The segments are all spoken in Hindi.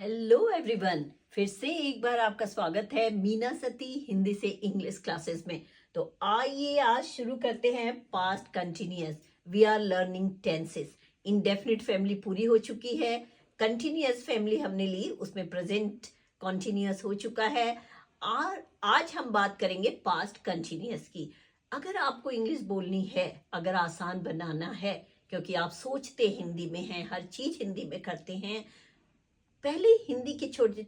हेलो एवरीवन, फिर से एक बार आपका स्वागत है मीना सती हिंदी से इंग्लिश क्लासेस में। तो आइए आज शुरू करते हैं past continuous. We are learning tenses. Indefinite family पूरी हो चुकी है, कंटिन्यूअस फैमिली हमने ली, उसमें प्रेजेंट कंटिन्यूअस हो चुका है। और आज हम बात करेंगे पास्ट कंटिन्यूअस की। अगर आपको इंग्लिश बोलनी है, अगर आसान बनाना है, क्योंकि आप सोचते हिंदी में हैं, हर चीज हिंदी में करते हैं, पहले हिंदी के छोटे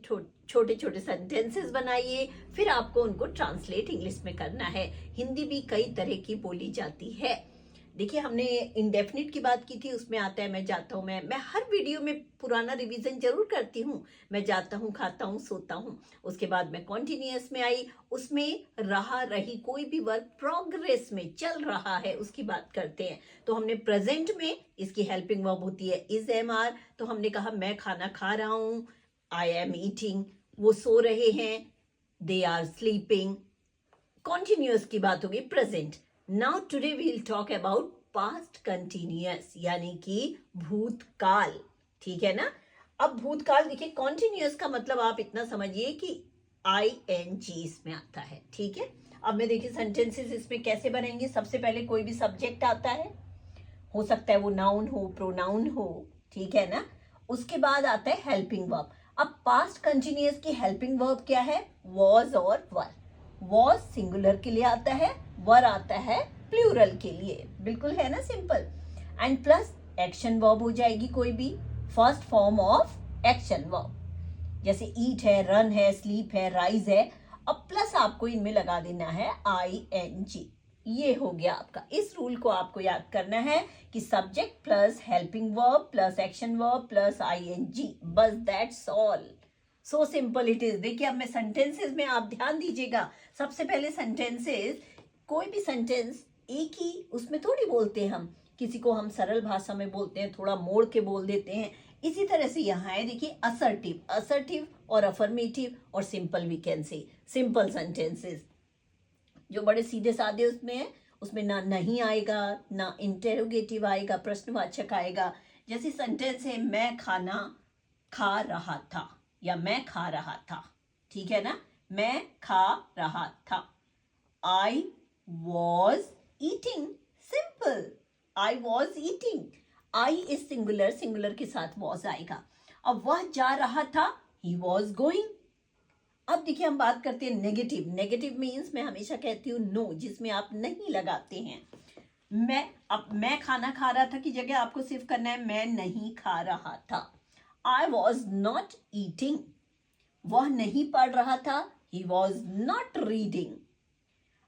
छोटे सेंटेंसेस बनाइए, फिर आपको उनको ट्रांसलेट इंग्लिश में करना है। हिंदी भी कई तरह की बोली जाती है। देखिए, हमने इंडेफिनिट की बात की थी, उसमें आता है मैं जाता हूँ। मैं हर वीडियो में पुराना रिवीजन जरूर करती हूँ। मैं जाता हूँ, खाता हूँ, सोता हूँ। उसके बाद मैं कॉन्टिन्यूअस में आई, उसमें रहा रही कोई भी वर्क प्रोग्रेस में चल रहा है उसकी बात करते हैं। तो हमने प्रेजेंट में इसकी हेल्पिंग वर्ब होती है इज एम आर। तो हमने कहा मैं खाना खा रहा हूँ, आई एम ईटिंग। वो सो रहे हैं, दे आर स्लीपिंग। कॉन्टिन्यूअस की बात होगी present. Now today we will talk about past continuous, यानी कि भूतकाल। ठीक है ना। अब भूतकाल देखिए, कॉन्टिन्यूअस का मतलब आप इतना समझिए कि ING इसमें आता है। ठीक है। अब मैं देखिए सेंटेंसेस इसमें कैसे बनेंगे। सबसे पहले कोई भी सब्जेक्ट आता है, हो सकता है वो नाउन हो, प्रोनाउन हो। ठीक है ना। उसके बाद आता है हेल्पिंग वर्ब। अब पास्ट कंटिन्यूअस की हेल्पिंग वर्ब क्या है? वॉज और वर। वॉज सिंगुलर के लिए आता है, वर आता है प्लूरल के लिए। बिल्कुल है ना, simple. And plus action verb हो जाएगी कोई भी, first form of action verb, जैसे ईट है, रन है, स्लीप है, राइज है। अब प्लस आपको इनमें लगा देना है ING। ये हो गया आपका। इस रूल को आपको याद करना है कि subject plus helping verb plus action verb plus ING, बस that's all. So simple it is. देखिए, अब मैं सेंटेंसेस में आप ध्यान दीजिएगा। सबसे पहले सेंटेंसेस, कोई भी सेंटेंस एक ही उसमें थोड़ी बोलते हैं हम। किसी को हम सरल भाषा में बोलते हैं, थोड़ा मोड़ के बोल देते हैं। इसी तरह से यहाँ है, देखिए, असर्टिव, असर्टिव और अफर्मेटिव और simple, we can say simple sentences जो बड़े सीधे साधे उसमें है, उसमें ना नहीं आएगा, ना इंटेरोगेटिव आएगा, प्रश्नवाचक आएगा। जैसे सेंटेंस है मैं खाना खा रहा था, या मैं खा रहा था। ठीक है ना। मैं खा रहा था। I was eating, simple. I was eating. I is singular, singular के साथ was आएगा। अब वह जा रहा था, he was going. अब देखिए, हम बात करते हैं नेगेटिव। नेगेटिव मीन्स मैं हमेशा कहती हूँ नो, जिसमें आप नहीं लगाते हैं। मैं खाना खा रहा था की जगह आपको सिर्फ करना है मैं नहीं खा रहा था। I was not eating. वह नहीं पढ़ रहा था, he was not reading.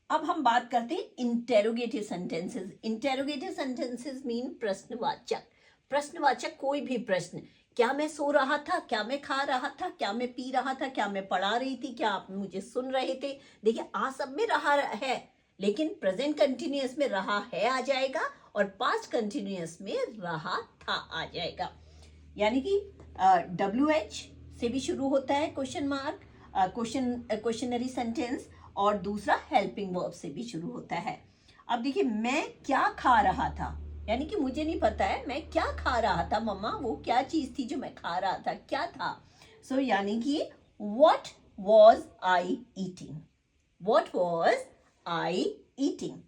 अब हम बात करते हैं interrogative sentences. Interrogative sentences mean प्रश्नवाचक। प्रश्नवाचक कोई भी प्रश्न, क्या मैं सो रहा था, क्या मैं खा रहा था, क्या मैं पी रहा था, क्या मैं पढ़ा रही थी, क्या आप मुझे सुन रहे थे। देखिए, आ सब में रहा है, लेकिन प्रेजेंट कंटिन्यूअस में रहा है आ जाएगा, और पास्ट कंटिन्यूअस में रहा था आ जाएगा। यानी कि WH से भी शुरू होता है क्वेश्चन मार्क, क्वेश्चनरी सेंटेंस, और दूसरा हेल्पिंग वर्ब से भी शुरू होता है। अब देखिए, मैं क्या खा रहा था, यानी कि मुझे नहीं पता है मैं क्या खा रहा था मम्मा, वो क्या चीज थी जो मैं खा रहा था, क्या था। सो यानी कि what was I eating, what was I eating.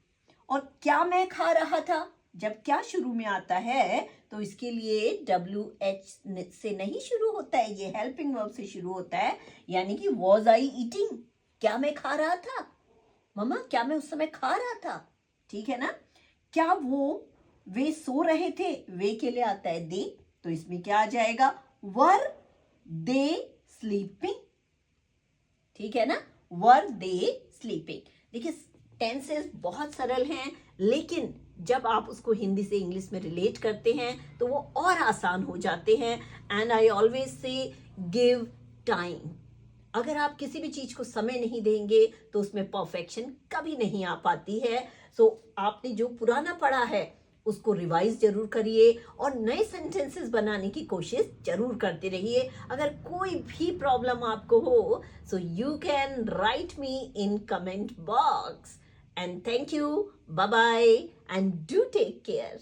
और क्या मैं खा रहा था, जब क्या शुरू में आता है तो इसके लिए WH से नहीं शुरू होता है, ये हेल्पिंग वर्ब से शुरू होता है। यानी कि वाज आई ईटिंग, क्या मैं खा रहा था मम्मा, क्या मैं उस समय खा रहा था। ठीक है ना। क्या वे सो रहे थे, वे के लिए आता है दे, तो इसमें क्या आ जाएगा, वर दे स्लीपिंग। ठीक है ना, वर दे स्लीपिंग। देखिए, टेंसेस बहुत सरल हैं, लेकिन जब आप उसको हिंदी से इंग्लिश में रिलेट करते हैं तो वो और आसान हो जाते हैं। And I always say give time. अगर आप किसी भी चीज को समय नहीं देंगे तो उसमें परफेक्शन कभी नहीं आ पाती है। सो आपने जो पुराना पढ़ा है उसको रिवाइज जरूर करिए, और नए सेंटेंसेस बनाने की कोशिश जरूर करते रहिए। अगर कोई भी प्रॉब्लम आपको हो, so you can write me in comment box. And thank you. Bye bye. And do take care.